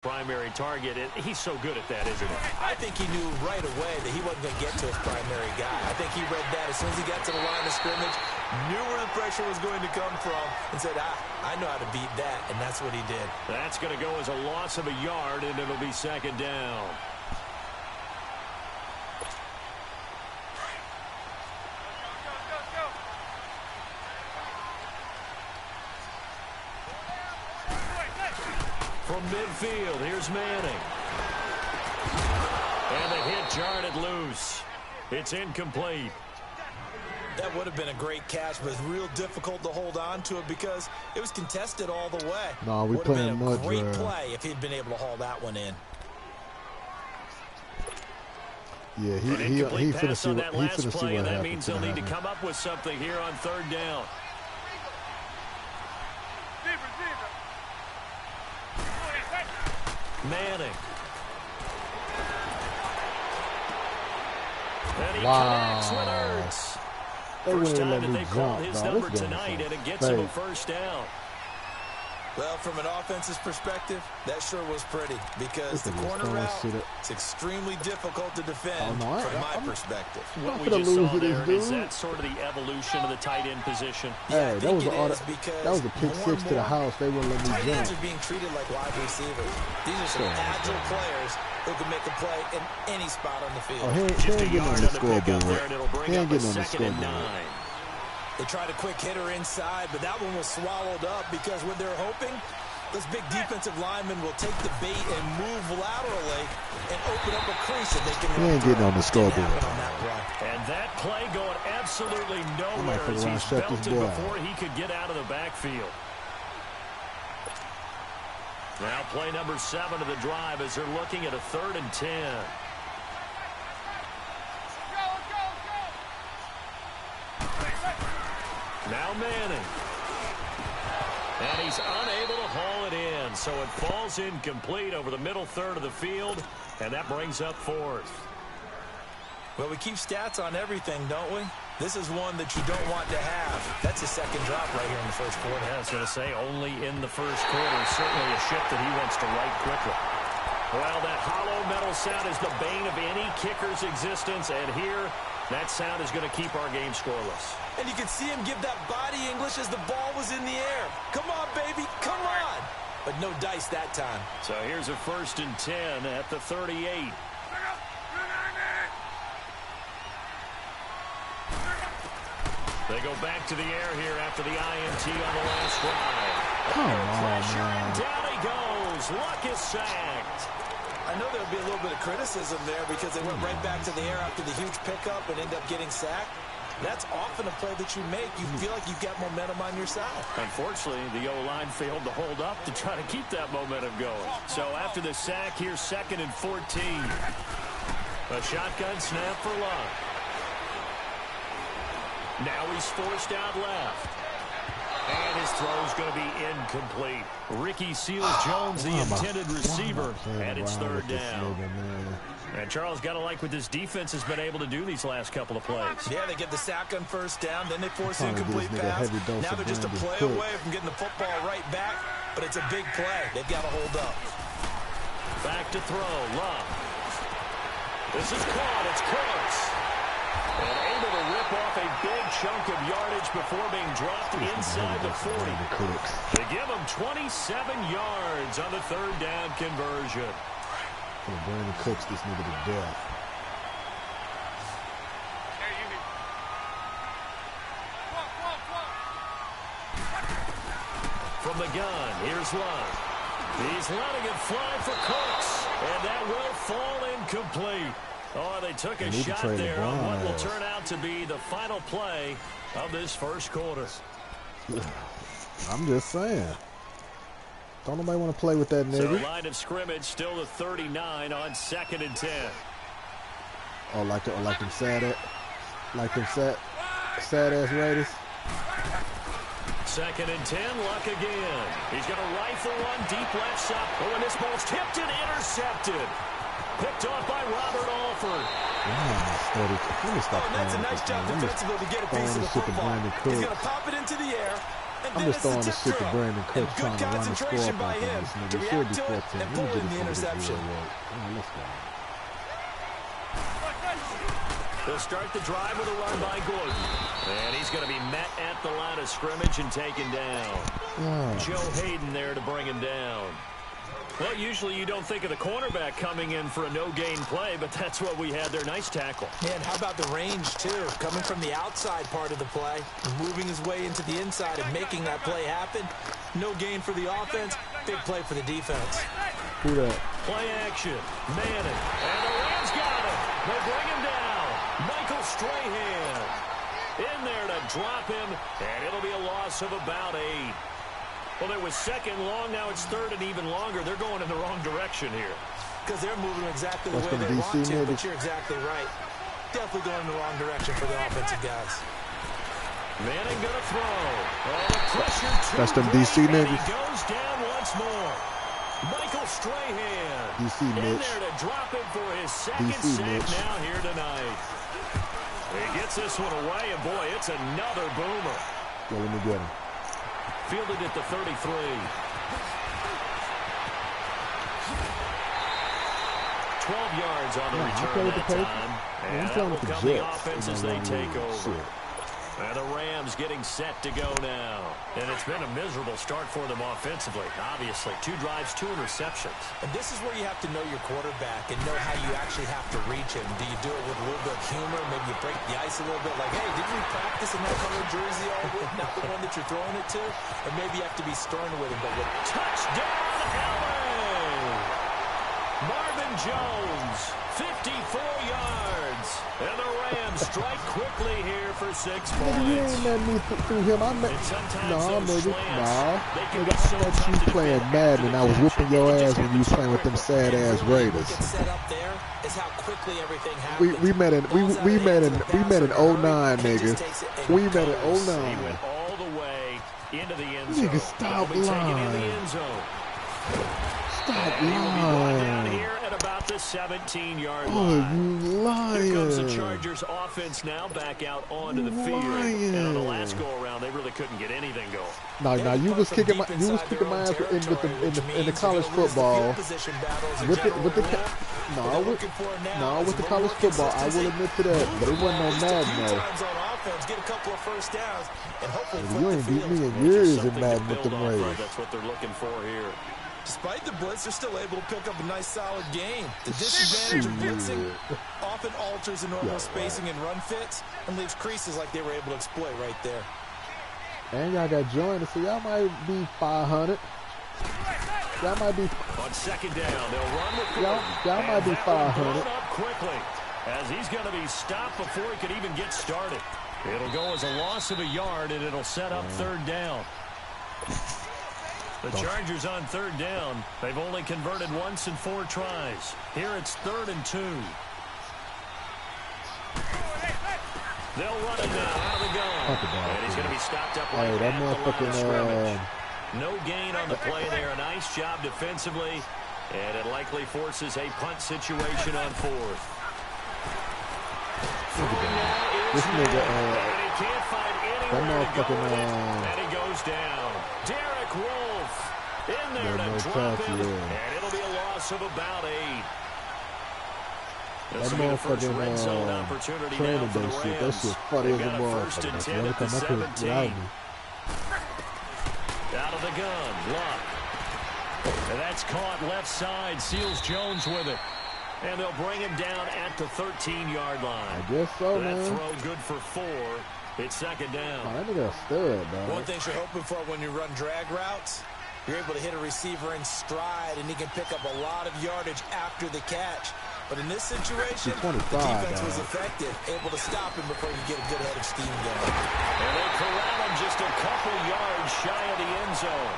primary target, and he's so good at that, isn't he? I think he knew right away that he wasn't going to get to his primary guy. I think he read that as soon as he got to the line of scrimmage, knew where the pressure was going to come from, and said, I know how to beat that, and that's what he did. That's going to go as a loss of a yard, and it'll be second down. From midfield, here's Manning. And the hit jarred it loose. It's incomplete. That would have been a great catch, but it's real difficult to hold on to it because it was contested all the way. No, we playing would have been a much great play if he'd been able to haul that one in. Yeah, he finna see what and that happens. means they'll need to come up with something here on third down. Manning. And he connects with Ertz. First time that they called his number tonight, and it gets him a first down. Well, from an offense's perspective, that sure was pretty because the corner route, it's extremely difficult to defend from my perspective. What we just saw there is that sort of the evolution of the tight end position. Hey, that was a pick six to the house. They wouldn't let me jump. Tight ends are being treated like wide receivers. These are some agile players who can make a play in any spot on the field. Oh, he ain't getting on the scoreboard. He ain't getting on the scoreboard. They tried a quick hitter inside, but that one was swallowed up because what they're hoping, those big defensive linemen will take the bait and move laterally and open up a crease that they can run. He ain't getting on the scoreboard. And that play going absolutely nowhere as he's belted before he could get out of the backfield. Now play number 7 of the drive as they're looking at a 3rd and 10. Now Manning. And he's unable to haul it in, so it falls incomplete over the middle third of the field, and that brings up 4th. Well, we keep stats on everything, don't we? This is one that you don't want to have. That's a second drop right here in the first quarter. Yeah, I was going to say only in the first quarter. Certainly a ship that he wants to right quickly. Well, that hollow metal sound is the bane of any kicker's existence, and here that sound is going to keep our game scoreless. And you can see him give that body English as the ball was in the air. Come on, baby, come on. But no dice that time. So here's a 1st and 10 at the 38. They go back to the air here after the INT on the last drive. Come on, pressure, man. and down he goes. Luck is sacked. I know there'll be a little bit of criticism there because they went right back to the air after the huge pickup and end up getting sacked. That's often a play that you make. You feel like you've got momentum on your side. Unfortunately, the O-line failed to hold up to try to keep that momentum going. So after the sack, here's 2nd and 14. A shotgun snap for Luck. Now he's forced out left. And his throw's going to be incomplete. Ricky Seals-Jones, the intended receiver, and it's 3rd down. And Charles, got to like what this defense has been able to do these last couple of plays. Yeah, they get the sack on 1st down, then they force incomplete pass. Now they're just a play away from getting the football right back, but it's a big play. They've got to hold up. Back to throw, Luck. This is caught, it's Cooks. And able to rip off a big chunk of yardage before being dropped inside the 40. They give him 27 yards on the 3rd down conversion. Brandon Cooks this nigga to death. From the gun, here's Luck. He's letting it fly for Cooks, and that will fall incomplete. Oh, they took a shot there on what will turn out to be the final play of this first quarter. I'm just saying. Don't nobody want to play with that nigga. So line of scrimmage still the 39 on 2nd and 10. Oh, like them sad ass Raiders. 2nd and 10, Luck again. He's going to rifle one deep left side. Oh, and this ball's tipped and intercepted. Picked off by Robert Alford. That's a nice job defensively to get a piece of the football. He's going to pop it into the air, I'm just throwing this shit to Brandon Cooks trying to run the score up on this nigga. It should be 14. And pull in the interception. Let's go. They'll start the drive with a run by Gordon. And he's going to be met at the line of scrimmage and taken down. Joe Hayden there to bring him down. Well, usually you don't think of the cornerback coming in for a no-gain play, but that's what we had there. Nice tackle. And how about the range, too? Coming from the outside part of the play, moving his way into the inside and making that play happen. No gain for the offense, big play for the defense. Who that? Play action. Manning. And the Rams got him. They bring him down. Michael Strahan in there to drop him, and it'll be a loss of about 8. Well, it was second long. Now it's third and even longer. They're going in the wrong direction here. Because they're moving exactly the way they want to, but you're exactly right. Definitely going in the wrong direction for the offensive guys. Manning going to throw. Oh, the pressure too That's them great, DC niggas. He goes down once more. Michael Strahan DC in Mitch. there to drop him for his second DC sack Mitch. now here tonight. He gets this one away, and boy, it's another boomer. Yeah, let me get him. Fielded at the 33. 12 yards on the return that time. And that will come the offense as they take over. And the Rams getting set to go now. And it's been a miserable start for them offensively. Obviously, 2 drives, 2 interceptions. And this is where you have to know your quarterback and know how you actually have to reach him. Do you do it with a little bit of humor? Maybe you break the ice a little bit like, hey, didn't we practice in that colored jersey all week? Not the one that you're throwing it to. And maybe you have to be stern with him. But with touchdown, LA! Marvin Jones, 54 yards. And the Rams strike quickly here for 6 points. Nigga, you ain't letting me through him. Nah, nigga. Nah. Nigga, I thought you playing Madden and I was whooping your ass when you was playing with them sad-ass Raiders. Set up there is how quickly everything happens. We met in 09, nigga. We met in 09. He went all the way into the end zone. Nigga, stop lying. Stop lying. Down here at about the 17-yard line. Oh, you lying. Here comes the Chargers offense now back out onto the field. And on the last go-around, they really couldn't get anything going. No, you was kicking my ass in the college football. With the college football, I will admit to that. But it wasn't on Madden though. Get a couple of first downs and hopefully you ain't beat me in years in Madden with them Raiders. That's what they're looking for here. Despite the blitz, they're still able to pick up a nice, solid game. The disadvantage of blitzing often alters the normal spacing and run fits and leaves creases like they were able to exploit right there. And y'all got joined, so y'all might be 500. Y'all might be. On second down, they'll run with y'all might be 500. Up quickly, as he's going to be stopped before he could even get started. It'll go as a loss of a yard, and it'll set up third down. The Chargers on third down. They've only converted once in 4 tries. Here it's 3rd and 2. They'll run it now out of the gun. And he's going to be stopped up right at the line of scrimmage. No gain on the play there. A nice job defensively. And it likely forces a punt situation on 4th. This nigga, and he can't find anywhere to go with it. And he goes down. Derek Wolfe in there to drop him. And it'll be a loss of about 8. That motherfucking training day shit, that shit funny as a motherfucker. Every time I could get out of me. Out of the gun, Luck. And that's caught left side, Seals Jones with it. And they'll bring him down at the 13-yard line. I guess so, man. That throw good for 4. It's second down. Oh, that nigga a stud, dog. One thing you're hoping for when you run drag routes, you're able to hit a receiver in stride, and he can pick up a lot of yardage after the catch. But in this situation, the defense was effective, able to stop him before you get a good head of steam going. And they corral him just a couple yards shy of the end zone.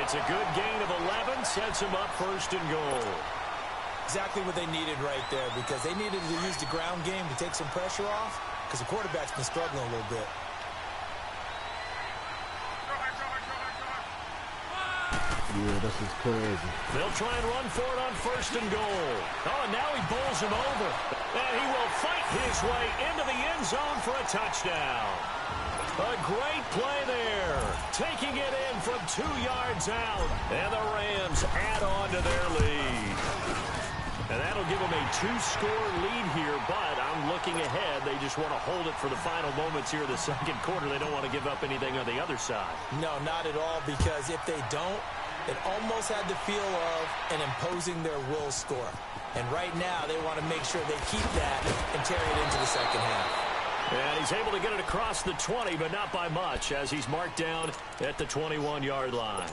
It's a good gain of 11, sets him up 1st and goal. Exactly what they needed right there, because they needed to use the ground game to take some pressure off, because the quarterback's been struggling a little bit. Yeah, this is crazy. They'll try and run for it on 1st and goal. Oh, now he bowls him over. And he will fight his way into the end zone for a touchdown. A great play there. Taking it in from 2 yards out. And the Rams add on to their lead. And that'll give them a 2-score lead here, but I'm looking ahead. They just want to hold it for the final moments here of the second quarter. They don't want to give up anything on the other side. No, not at all, because if they don't, it almost had the feel of an imposing their will score. And right now, they want to make sure they keep that and carry it into the second half. And he's able to get it across the 20, but not by much, as he's marked down at the 21-yard line.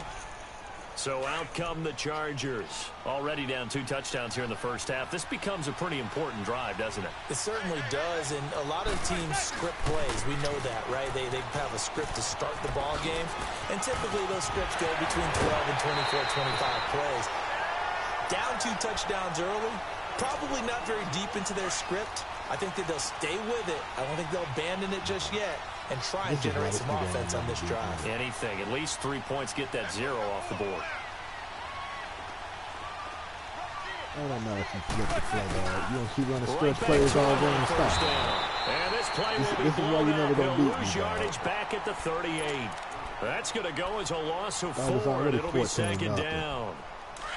So out come the Chargers. Already down 2 touchdowns here in the first half. This becomes a pretty important drive, doesn't it? It certainly does, and a lot of teams script plays. We know that, right? They have a script to start the ball game, and typically those scripts go between 12 and 24, 25 plays. Down 2 touchdowns early, probably not very deep into their script. I think that they'll stay with it. I don't think they'll abandon it just yet and try and generate some offense on this drive. Anything. At least 3 points, get that 0 off the board. I don't know if you flip the play, dog. You don't keep running stretch plays all game and stop. And this play will be blown out. They'll lose yardage back at the 38. That's going to go as a loss of 4, and it'll be second down.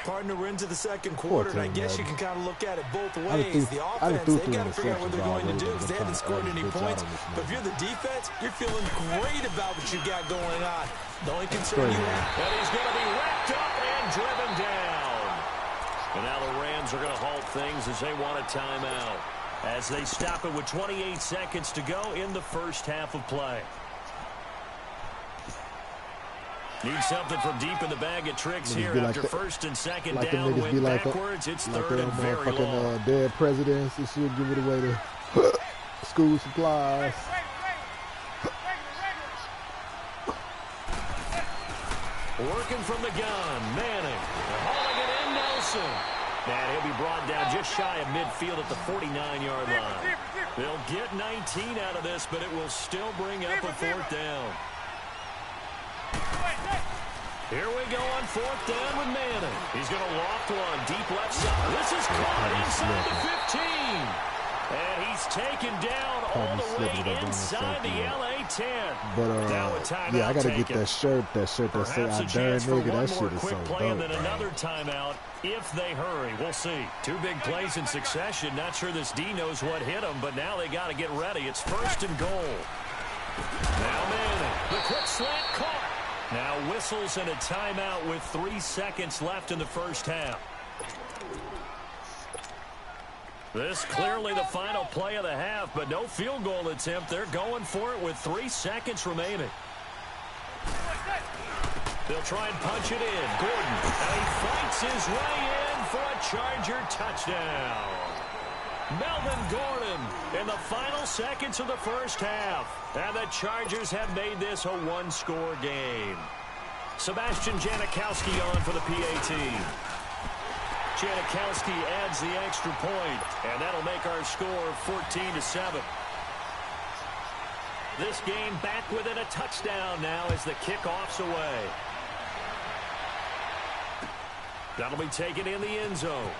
Partner, we're into the second quarter, and I guess you can kind of look at it both ways. The offense, they've got to figure out what they're going to do because they haven't scored any points. But if you're the defense, you're feeling great about what you got going on. The only concern you have. And he's going to be wrapped up and driven down. And now the Rams are going to halt things as they want a timeout, as they stop it with 28 seconds to go in the first half of play. Need something from deep in the bag of tricks here after first and second down. Went backwards. It's third and very long. Dead presidents. They should give it away to school supplies. Working from the gun. Manning. Hauling it in. Nelson. And he'll be brought down just shy of midfield at the 49-yard line. They'll get 19 out of this, but it will still bring up a 4th down. Here we go on 4th down with Manning. He's going to loft one deep left side. This is caught inside the 15. And he's taken down all the way inside the LA 10. But, yeah, I got to get that shirt that say I dare nigga. That shit is so dope. And then another timeout if they hurry. We'll see. 2 big plays in succession. Not sure this D knows what hit him, but now they got to get ready. It's 1st and goal. Now Manning. The quick slant caught. Now whistles and a timeout with 3 seconds left in the first half. This clearly the final play of the half, but no field goal attempt. They're going for it with 3 seconds remaining. They'll try and punch it in. Gordon, and he fights his way in for a Charger touchdown. Melvin Gordon in the final seconds of the first half. And the Chargers have made this a 1-score game. Sebastian Janikowski on for the PAT. Janikowski adds the extra point, and that'll make our score 14-7. This game back within a touchdown now as the kickoff's away. That'll be taken in the end zone.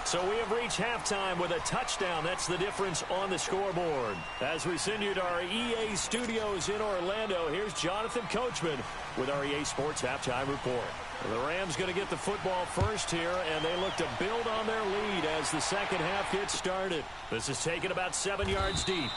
So we have reached halftime with a touchdown. That's the difference on the scoreboard. As we send you to our EA studios in Orlando, here's Jonathan Coachman with our EA Sports Halftime Report. The Rams going to get the football first here, and they look to build on their lead as the second half gets started. This is taken about 7 yards deep.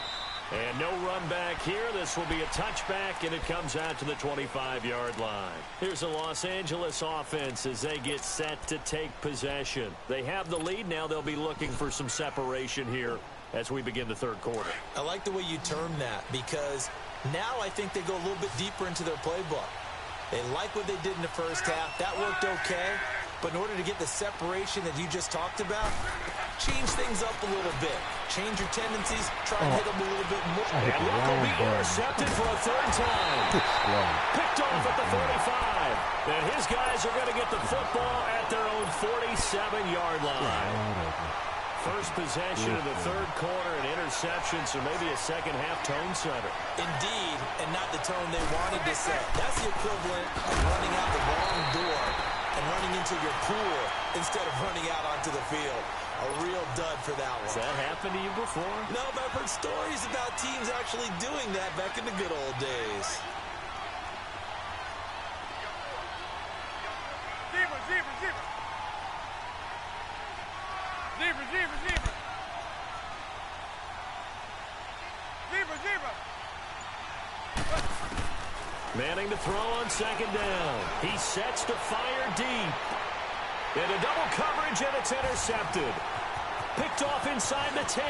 And no run back here. This will be a touchback, and it comes out to the 25-yard line. Here's the Los Angeles offense as they get set to take possession. They have the lead now. They'll be looking for some separation here as we begin the third quarter. I like the way you term that, because now I think they go a little bit deeper into their playbook. They like what they did in the first half. That worked okay. But in order to get the separation that you just talked about, change things up a little bit. Change your tendencies. Try and hit them a little bit more. And Luck will be intercepted for a 3rd time. Picked off at the 45. And his guys are going to get the football at their own 47-yard line. First possession of the third quarter, an interception, so maybe a second-half tone setter. Indeed, and not the tone they wanted to set. That's the equivalent of running out the wrong door and running into your pool instead of running out onto the field. A real dud for that one. Has that happened to you before? No, but I've heard stories about teams actually doing that back in the good old days. Zebra, zebra, zebra. Zebra, zebra, zebra. Zebra, zebra. Manning to throw on second down. He sets to fire deep. Into double coverage, and it's intercepted. Picked off inside the 10.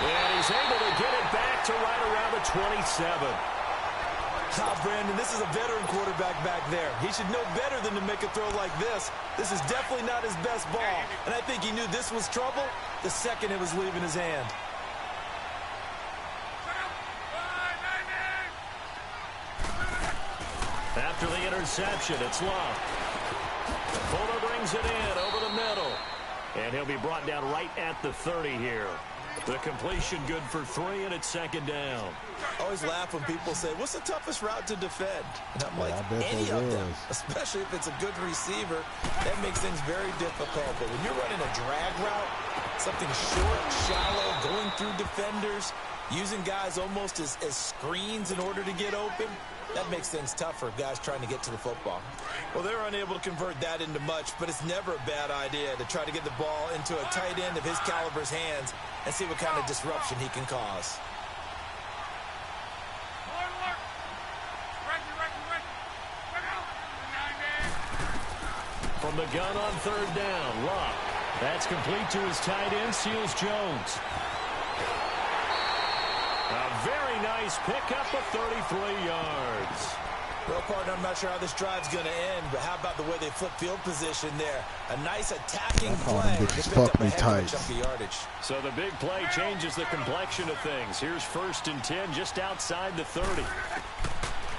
And he's able to get it back to right around the 27. Brandon, this is a veteran quarterback back there. He should know better than to make a throw like this. This is definitely not his best ball. And I think he knew this was trouble the second it was leaving his hand. After the interception, it's Love. Fuller brings it in over the middle. And he'll be brought down right at the 30 here. The completion good for 3, and it's second down. I always laugh when people say, what's the toughest route to defend? And I'm like, any of them, especially if it's a good receiver, that makes things very difficult. But when you're running a drag route, something short, shallow, going through defenders, using guys almost as screens in order to get open, that makes things tough for guys trying to get to the football. Well, they're unable to convert that into much, but it's never a bad idea to try to get the ball into a tight end of his caliber's hands and see what kind of disruption he can cause. From the gun on third down, Love. That's complete to his tight end, Seals Jones. A very nice pickup of 33 yards. Well, partner, I'm not sure how this drive's going to end, but how about the way they flip field position there? A nice attacking play to pick up a heck of a chunk of yardage. So the big play changes the complexion of things. Here's 1st and 10 just outside the 30.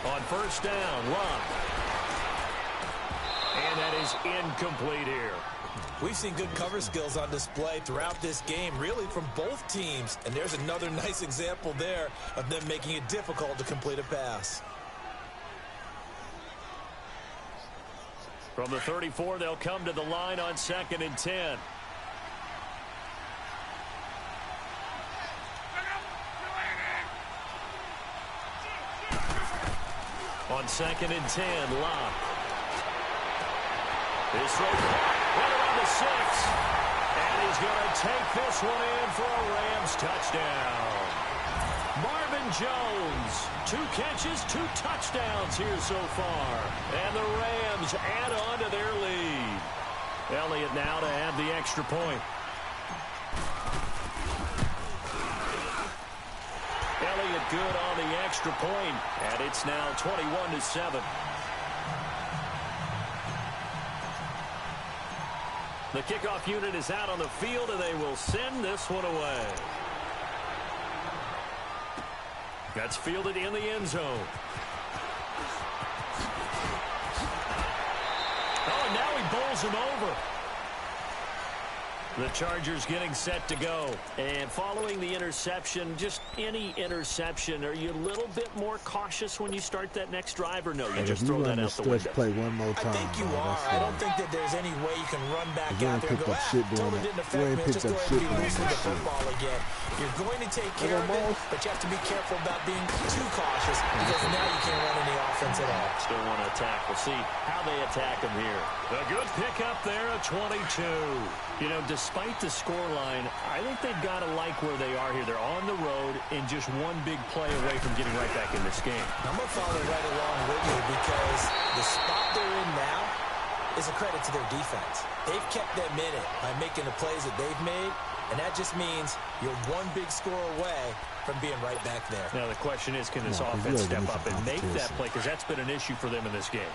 On first down, Love. And that is incomplete here. We've seen good cover skills on display throughout this game, really from both teams. And there's another nice example there of them making it difficult to complete a pass. From the 34, they'll come to the line on 2nd and 10. On 2nd and 10, Love. His throw right around the 6. And he's going to take this one in for a Rams touchdown. Marvin Jones, 2 catches, 2 touchdowns here so far. And the Rams add on to their lead. Elliott now to have the extra point. Elliott good on the extra point, and it's now 21-7. The kickoff unit is out on the field, and they will send this one away. That's fielded in the end zone. Oh, and now he bowls him over. The Chargers getting set to go. And following the interception, just any interception, are you a little bit more cautious when you start that next drive, or no? You just throw that out the window? Play one more time, I think you are. I don't think that there's any way you can run back out there and go, totally didn't affect me. Just go ahead and be loose with the football again. You're going to take care of it, but you have to be careful about being too cautious because now you can't run any offense at all. Still want to attack. We'll see how they attack him here. A good pickup there at 22. You know, despite the scoreline, I think they've got to like where they are here. They're on the road and just one big play away from getting right back in this game. I'm going to follow right along with you because the spot they're in now is a credit to their defense. They've kept them in it by making the plays that they've made, and that just means you're one big score away from being right back there. Now the question is, can this offense step up and make that play? Because that's been an issue for them in this game.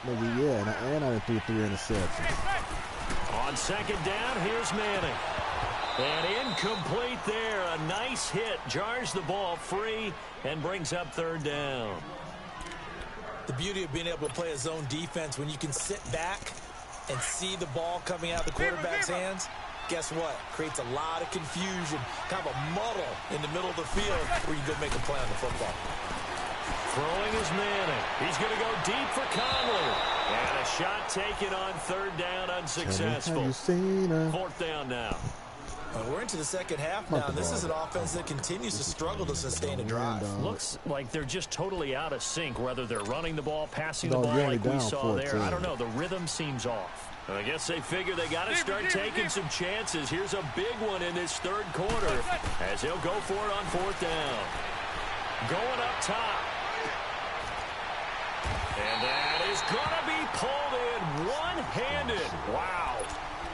Maybe, yeah, and I threw 3 interceptions. On second down, here's Manning. And incomplete there. A nice hit. Jars the ball free and brings up third down. The beauty of being able to play a zone defense when you can sit back and see the ball coming out of the quarterback's hands, guess what? Creates a lot of confusion, kind of a muddle in the middle of the field where you go make a play on the football. Throwing is Manning. He's going to go deep for Conley. And a shot taken on third down, unsuccessful. Fourth down now. We're into the second half now, and this is an offense that continues to struggle to sustain a drive. Looks like they're just totally out of sync, whether they're running the ball, passing the ball like we saw there. I don't know. The rhythm seems off. I guess they figure they got to start taking some chances. Here's a big one in this third quarter as he'll go for it on fourth down. Going up top. And that is going to be pulled in one-handed. Wow.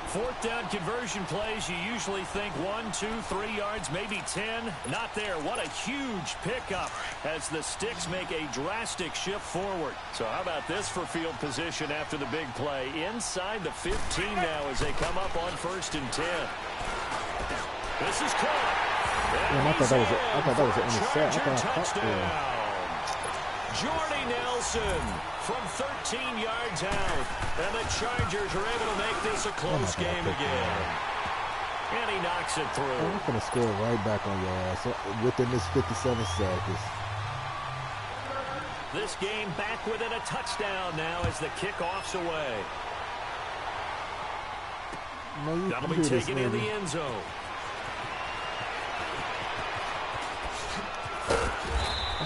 Fourth down conversion plays, you usually think 1, 2, 3 yards, maybe 10. Not there. What a huge pickup as the Sticks make a drastic shift forward. So how about this for field position after the big play? Inside the 15 now as they come up on 1st and 10. This is caught. I thought that was an interception. Jordy Nelson from 13 yards out. And the Chargers are able to make this a close game again. And he knocks it through. I'm going to score right back on your ass within this 57 seconds. This game back within a touchdown now as the kickoff's away. That'll be taken in the end zone.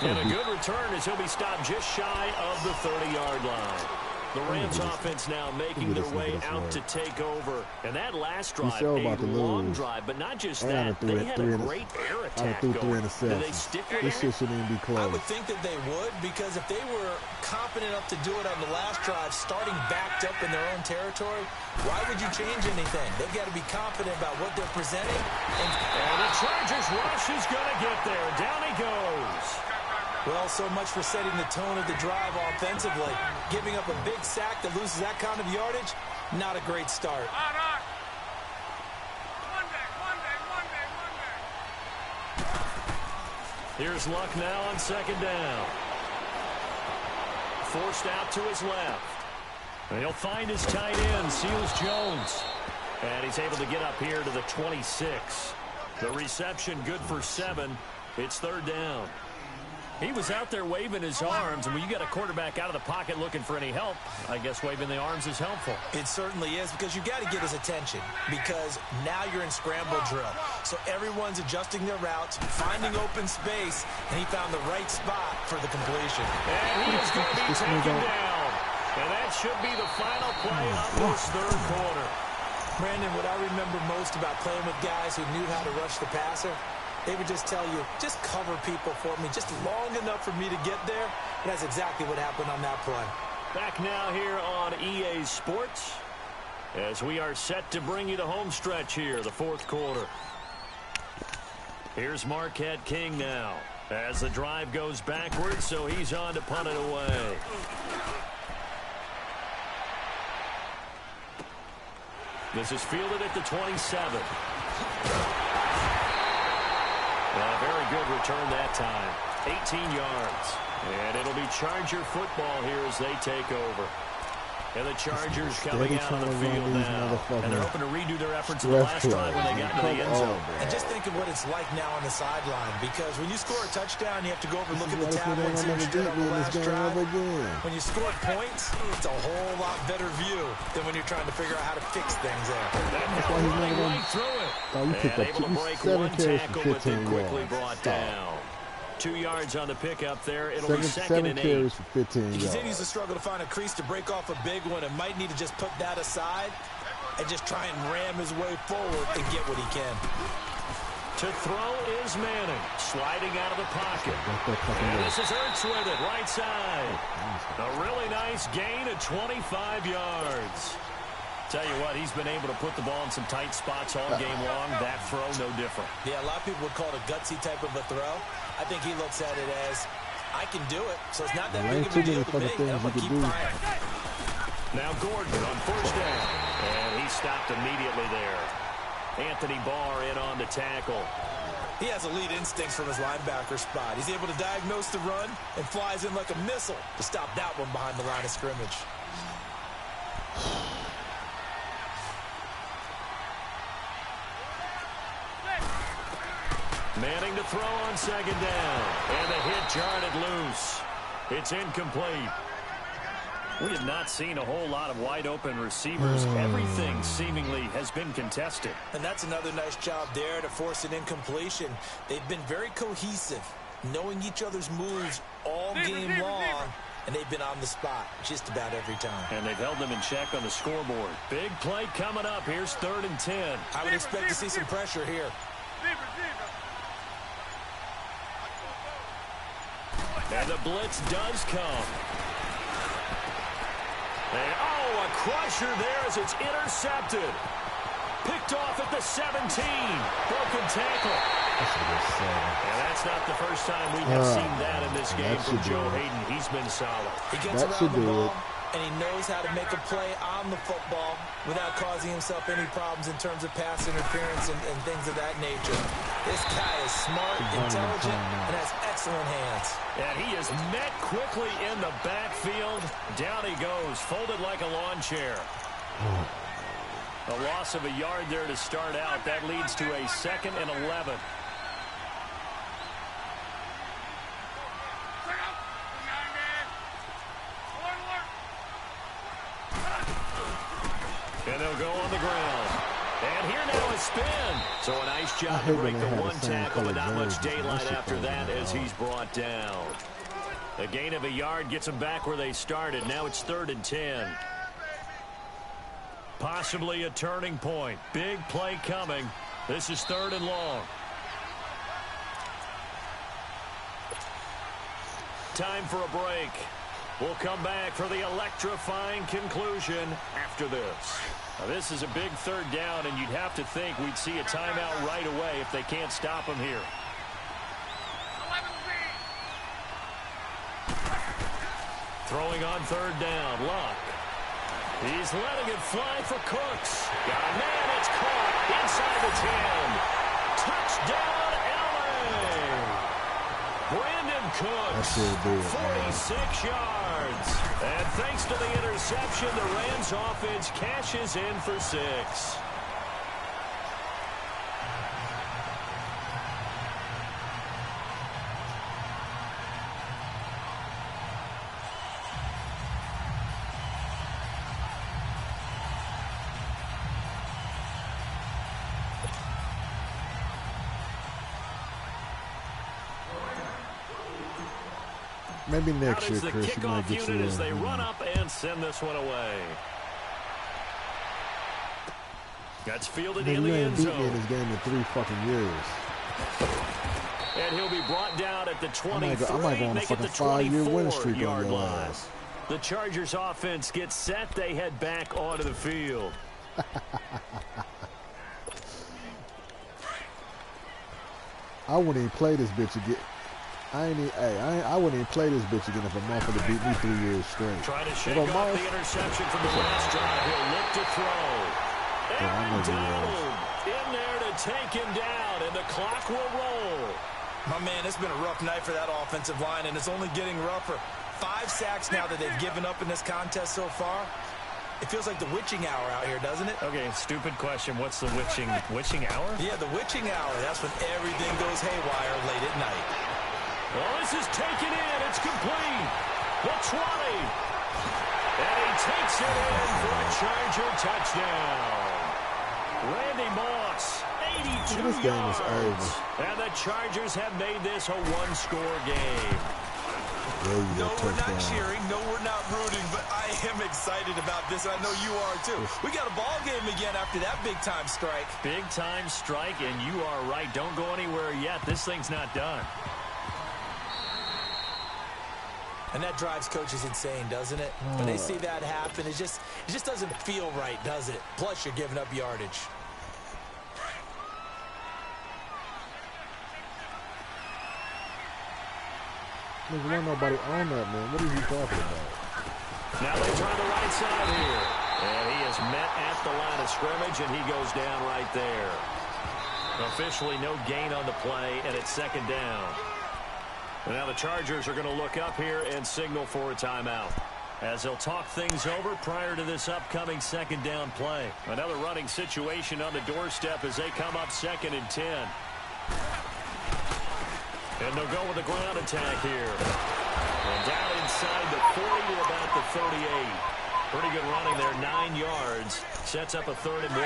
And a good return as he'll be stopped just shy of the 30-yard line. The Rams offense now making their way out to take over. And that last drive, a long drive, but not just that. They had a great air attack going. Did they stick with this shit shouldn't even be close. I would think that they would, because if they were confident enough to do it on the last drive, starting backed up in their own territory, why would you change anything? They've got to be confident about what they're presenting. And the Chargers rush is going to get there. Down he goes. Well, so much for setting the tone of the drive offensively. Giving up a big sack that loses that kind of yardage, not a great start. Here's Luck now on second down. Forced out to his left. And he'll find his tight end, Seals Jones. And he's able to get up here to the 26. The reception good for 7. It's third down. He was out there waving his arms, and when you got a quarterback out of the pocket looking for any help, I guess waving the arms is helpful. It certainly is, because you got to get his attention, because now you're in scramble drill. So everyone's adjusting their routes, finding open space, and he found the right spot for the completion. And he is going to be taken down. And that should be the final play of this third quarter. Brandon, what I remember most about playing with guys who knew how to rush the passer, they would just tell you, just cover people for me, just long enough for me to get there. And that's exactly what happened on that play. Back now here on EA Sports as we are set to bring you the home stretch here, the fourth quarter. Here's Marquette King now as the drive goes backwards, so he's on to punt it away. This is fielded at the 27. A very good return that time. 18 yards. And it'll be Charger football here as they take over. And the Chargers coming out of the field now. And they're hoping to redo their efforts in the last drive when they got into the end zone. And just think of what it's like now on the sideline. Because when you score a touchdown, you have to go over and look at the tablet and see what you did on the last drive. When you score points, it's a whole lot better view than when you're trying to figure out how to fix things there. That's why he's running right through it. You picked up able to break one tackle, but then quickly brought down. 2 yards on the pickup there. It'll be second and 8. Carries for 15 yards. He continues to struggle to find a crease to break off a big one and might need to just put that aside and just try and ram his way forward and get what he can. To throw is Manning, sliding out of the pocket. And this is Ertz with it, right side. A really nice gain of 25 yards. Tell you what, he's been able to put the ball in some tight spots all game long. That throw, no different. Yeah, a lot of people would call it a gutsy type of a throw. I think he looks at it as, I can do it, so it's not that big of a deal to me, and I'm going to keep firing. Now Gordon on first down, and he stopped immediately there. Anthony Barr in on the tackle. He has elite instincts from his linebacker spot. He's able to diagnose the run and flies in like a missile to stop that one behind the line of scrimmage. Manning to throw on second down. And the hit jarred it loose. It's incomplete. We have not seen a whole lot of wide-open receivers. Everything seemingly has been contested. And that's another nice job there to force an incompletion. They've been very cohesive, knowing each other's moves all game long, and they've been on the spot just about every time. And they've held them in check on the scoreboard. Big play coming up. Here's 3rd and 10. I would expect to see some pressure here. And the blitz does come. And, a crusher there as it's intercepted. Picked off at the 17. Broken tackle. And that's not the first time we have seen that in this game from Joe Hayden. He's been solid. He gets around the ball, and he knows how to make a play on the football without causing himself any problems in terms of pass interference and things of that nature. This guy is smart, intelligent, and has excellent hands. And he is met quickly in the backfield. Down he goes, folded like a lawn chair. A loss of a yard there to start out. That leads to a 2nd and 11. And they'll go on the ground. And here now is spin. So a nice job to break the one tackle, but not much daylight after that as he's brought down. A gain of a yard gets them back where they started. Now it's 3rd and 10. Possibly a turning point. Big play coming. This is 3rd and long. Time for a break. We'll come back for the electrifying conclusion after this. Now, this is a big 3rd down, and you'd have to think we'd see a timeout right away if they can't stop him here. Throwing on 3rd down, Luck. He's letting it fly for Cooks. Got a man, it's caught inside the 10. Touchdown, LA! Brandon Cooks, 46 yards. And thanks to the interception, the Rams offense cashes in for 6. Maybe next year, Chris, you might get as they run up and send this one away. That's fielded in the end zone. You ain't beat me in this game in 3 fucking years. And he'll be brought down at the 23. I might go on a fucking 5-year winning streak on your ass. The Chargers offense gets set. They head back onto the field. I wouldn't even play this bitch again. I wouldn't even play this bitch again if a motherfucker beat me 3 years straight. Try to shake off the interception from the last drive. He'll look to throw. And Donald in there to take him down, and the clock will roll. My man, it's been a rough night for that offensive line, and it's only getting rougher. 5 sacks now that they've given up in this contest so far. It feels like the witching hour out here, doesn't it? Okay, stupid question. What's the witching hour? Yeah, the witching hour. That's when everything goes haywire late at night. Well, this is taken in. It's complete. The 20. And he takes it in for a Charger touchdown. Randy Moss, 82 yards. And the Chargers have made this a one-score game. No, we're not cheering. No, we're not rooting. But I am excited about this. I know you are, too. We got a ball game again after that big-time strike. Big-time strike, and you are right. Don't go anywhere yet. This thing's not done. And that drives coaches insane, doesn't it? When they see that happen, it just doesn't feel right, does it? Plus, you're giving up yardage. There's not nobody on that, man. What are you talking about? Now they try the right side here. And he is met at the line of scrimmage, and he goes down right there. Officially no gain on the play, and it's 2nd down. And now the Chargers are going to look up here and signal for a timeout, as they'll talk things over prior to this upcoming 2nd down play. Another running situation on the doorstep as they come up 2nd and 10. And they'll go with a ground attack here. And down inside the 40 to about the 38. Pretty good running there, 9 yards. Sets up a 3rd and 1.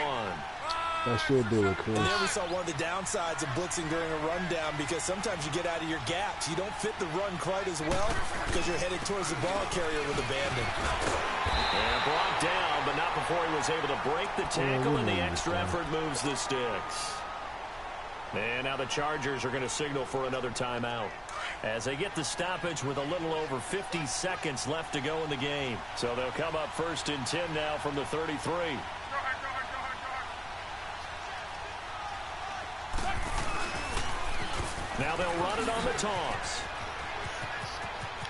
That should do it, Chris. And there we saw one of the downsides of blitzing during a rundown because sometimes you get out of your gaps. You don't fit the run quite as well because you're headed towards the ball carrier with abandon. And brought down, but not before he was able to break the tackle, and the extra effort moves the sticks. And now the Chargers are going to signal for another timeout as they get the stoppage with a little over 50 seconds left to go in the game. So they'll come up 1st and 10 now from the 33. Now they'll run it on the toss.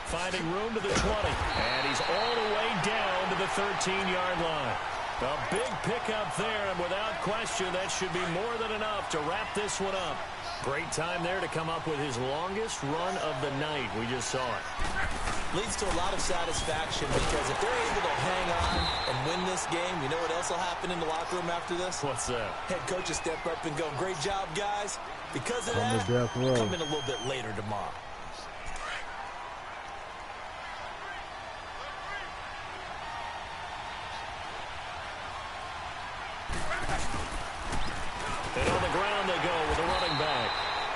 Finding room to the 20. And he's all the way down to the 13-yard line. A big pickup there, and without question, that should be more than enough to wrap this one up. Great time there to come up with his longest run of the night. We just saw it. Leads to a lot of satisfaction because if they're able to hang on and win this game, you know what else will happen in the locker room after this? What's that? Head coach will step up and go, great job, guys. Because of that, come in a little bit later tomorrow. And on the ground they go with a running back.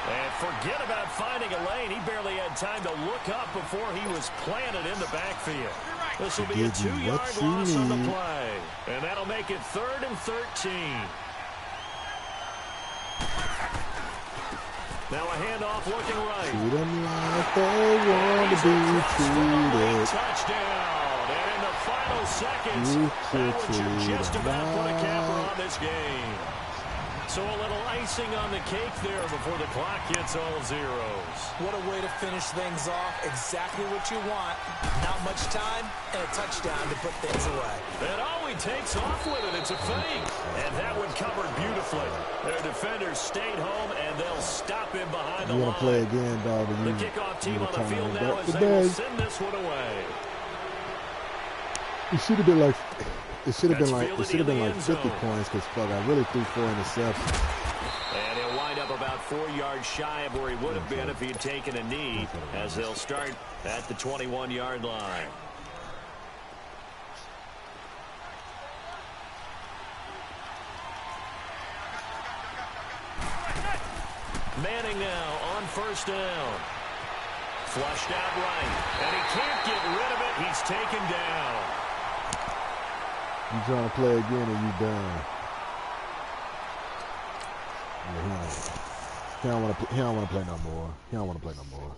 And forget about finding a lane. He barely had time to look up before he was planted in the backfield. This will be a 2-yard loss on the play. And that'll make it 3rd and 13. Now a handoff looking right. Treat them like they want to be treated. Touchdown. And in the final seconds, that one should just about put a capper on this game. So a little icing on the cake there before the clock hits all zeros. What a way to finish things off. Exactly what you want. Not much time and a touchdown to put things away. And Alway takes off with it. It's a fake. And that one covered beautifully. Their defenders stayed home, and they'll stop him behind the line. You want to play again, dog. The kickoff team on the field now as they will send this one away. It should have been like... It should have been like 50 points because fuck, I really threw 4 interceptions. And he'll wind up about 4 yards shy of where he would have been if he had taken a knee, as they'll start at the 21-yard line. Manning now on 1st down. Flushed out right, and he can't get rid of it. He's taken down. You trying to play again or you done? Yeah, he don't want to play no more. He don't want to play no more.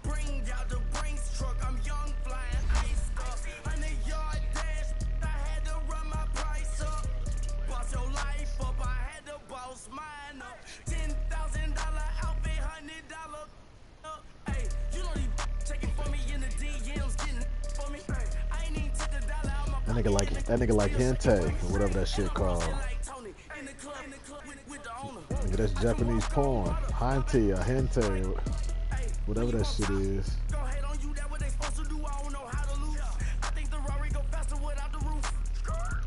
Bring out the Brinks truck. I'm young, flying ice up. 100-yard dash. I had to run my price up. Boss your life up. I had to boss mine up. $10,000 outfit, $100 up. Hey, you know these checking for me in the DMs, getting for me. I ain't even took the dollar out my pocket. That nigga like Hente or whatever that shit called. Nigga, that's Japanese porn. Hente or Hente, whatever that shit is. Go ahead on you, that what they supposed to do. I don't know how to lose. I think the Rory go faster without the roof.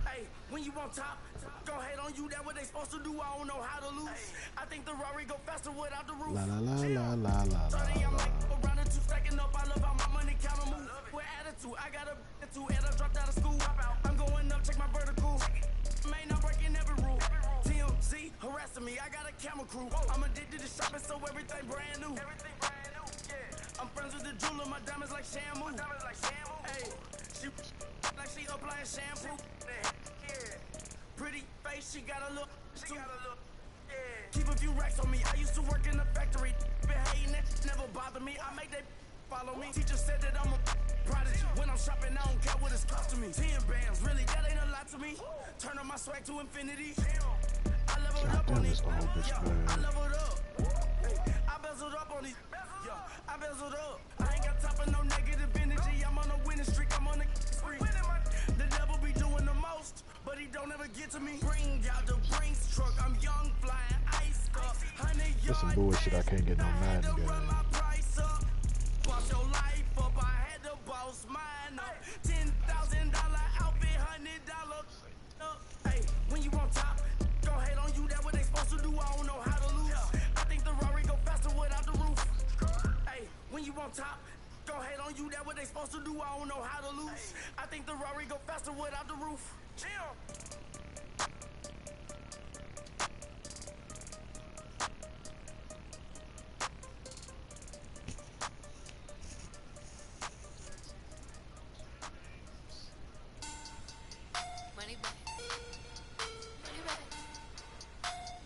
Hey, when you on top, go ahead on you, that what they supposed to do. I don't know how to lose. I think the Rory go faster without the roof. La la la la la la la. I'm like around the 2 stacking up. I love how my money count and move. With attitude, I got a and I dropped out of school. I'm going up, check my vertical. Man, I'm breaking every rule. TMZ harassing me. I got a camera crew. I'm addicted to shopping, so everything brand new. I'm friends with the jeweler. My diamonds like shampoo. Hey, she like she applying shampoo. Pretty face, she got a look. Keep a few racks on me. I used to work in the factory. Been hating it, never bother me. I make that follow me. Teacher said that I'm a prodigy. When I'm shopping, I don't care what it's costing me. 10 bands, really, that ain't a lot to me. Turn on my swag to infinity. I leveled up on these. I leveled up. I bezeled up on these. I bezeled up. I ain't got time for no negative energy. I'm on a winning streak. I'm on a spree. The devil be doing the most, but he don't ever get to me. Bring out the Brinks truck. I'm young, flying ice up. That's some bullshit. I can't get no Madden game. Boss your life up. I had to boss mine up. $10,000 outfit, $100 up. Hey, when you on top, go ahead on you. That I don't know how to lose. I think the Rari go faster without the roof. Hey, when you on top, don't hate on you, that what they supposed to do, I don't know how to lose. I think the Rari go faster without the roof. Chill. Money back. Money back.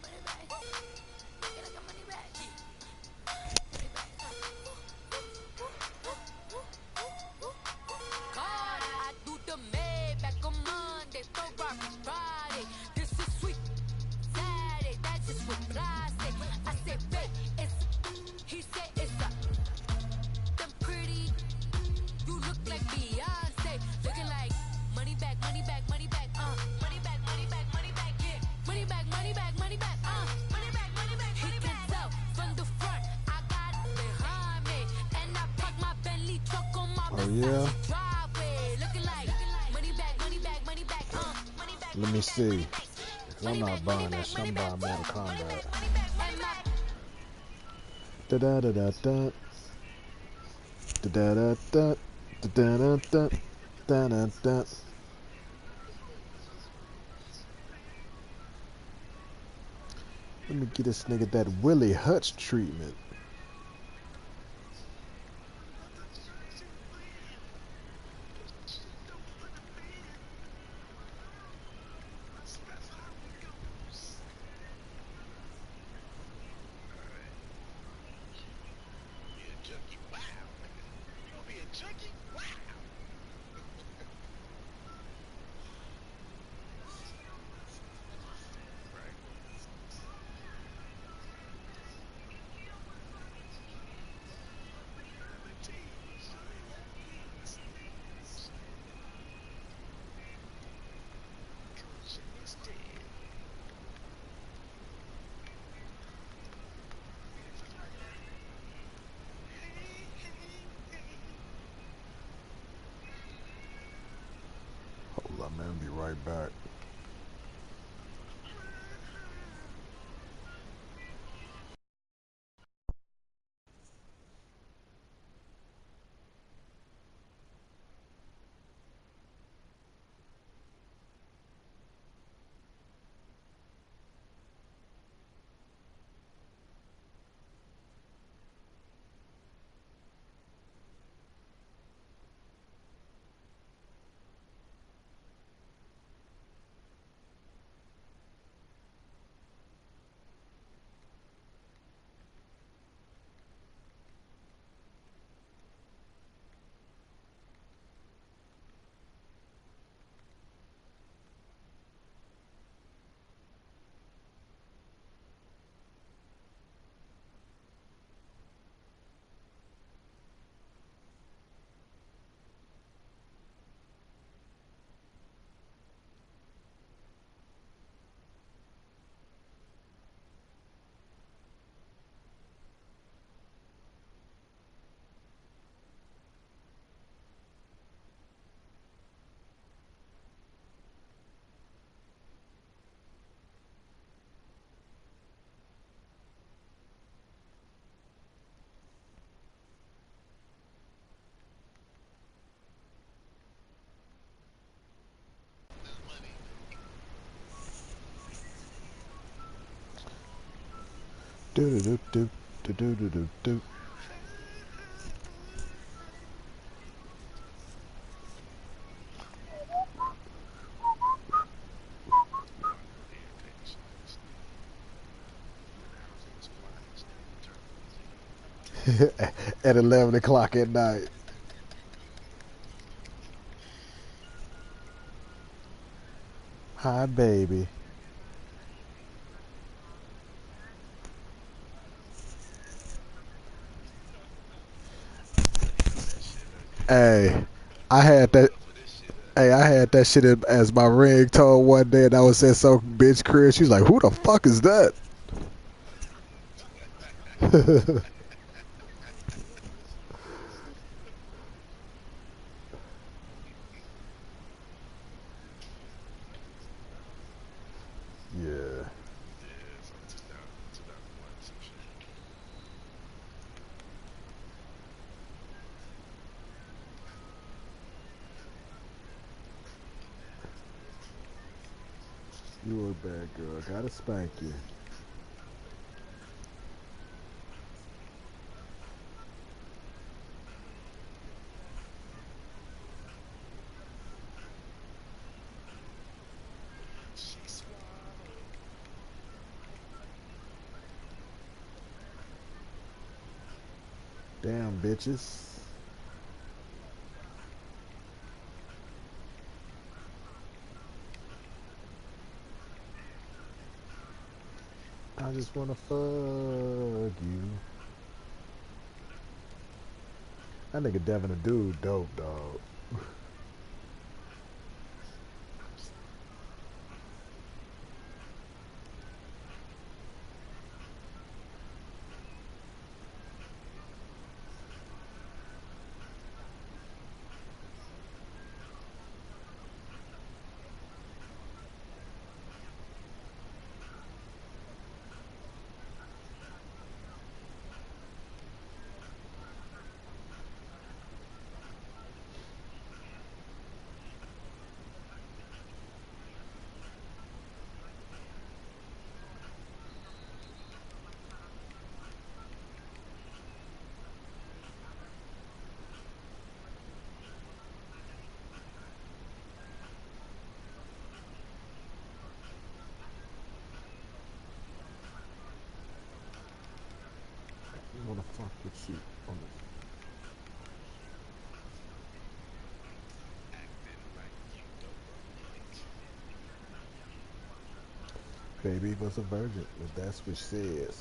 Money back. Get like a money back. Money back. God, I do the Maybach on Monday, Ferrari Friday. This is sweet Saturday, that's just what I say. I say, babe, it's, he said it's a, them pretty, you look like Beyonce, looking like money back, money back, money back, money back, money back, money back, yeah, money back, money back, money back, money back, money back, he can tell from the front, I got it behind me, and I park my Bentley truck on my Versace driveway, looking like money back, money back, money back, money back. Let me see. If I'm not buying this, I'm buying Mortal Kombat. Da da da da da. Da da da da. Da da da da. Da da da. Let me get this nigga that Willie Hutch treatment. Hold on, man. Be right back. Do do do do do do do do. At 11 o'clock at night. Hi, baby. Hey, I had that. Hey, I had that shit as my ringtone one day, and I was at some bitch crib. She's like, "Who the fuck is that?" Yeah. You a bad girl. Gotta spank you. Damn, bitches. I just wanna fuck you. That nigga Devin a dude dope, dog. I wanna fuck with you on the baby was a virgin, but that's what she said. So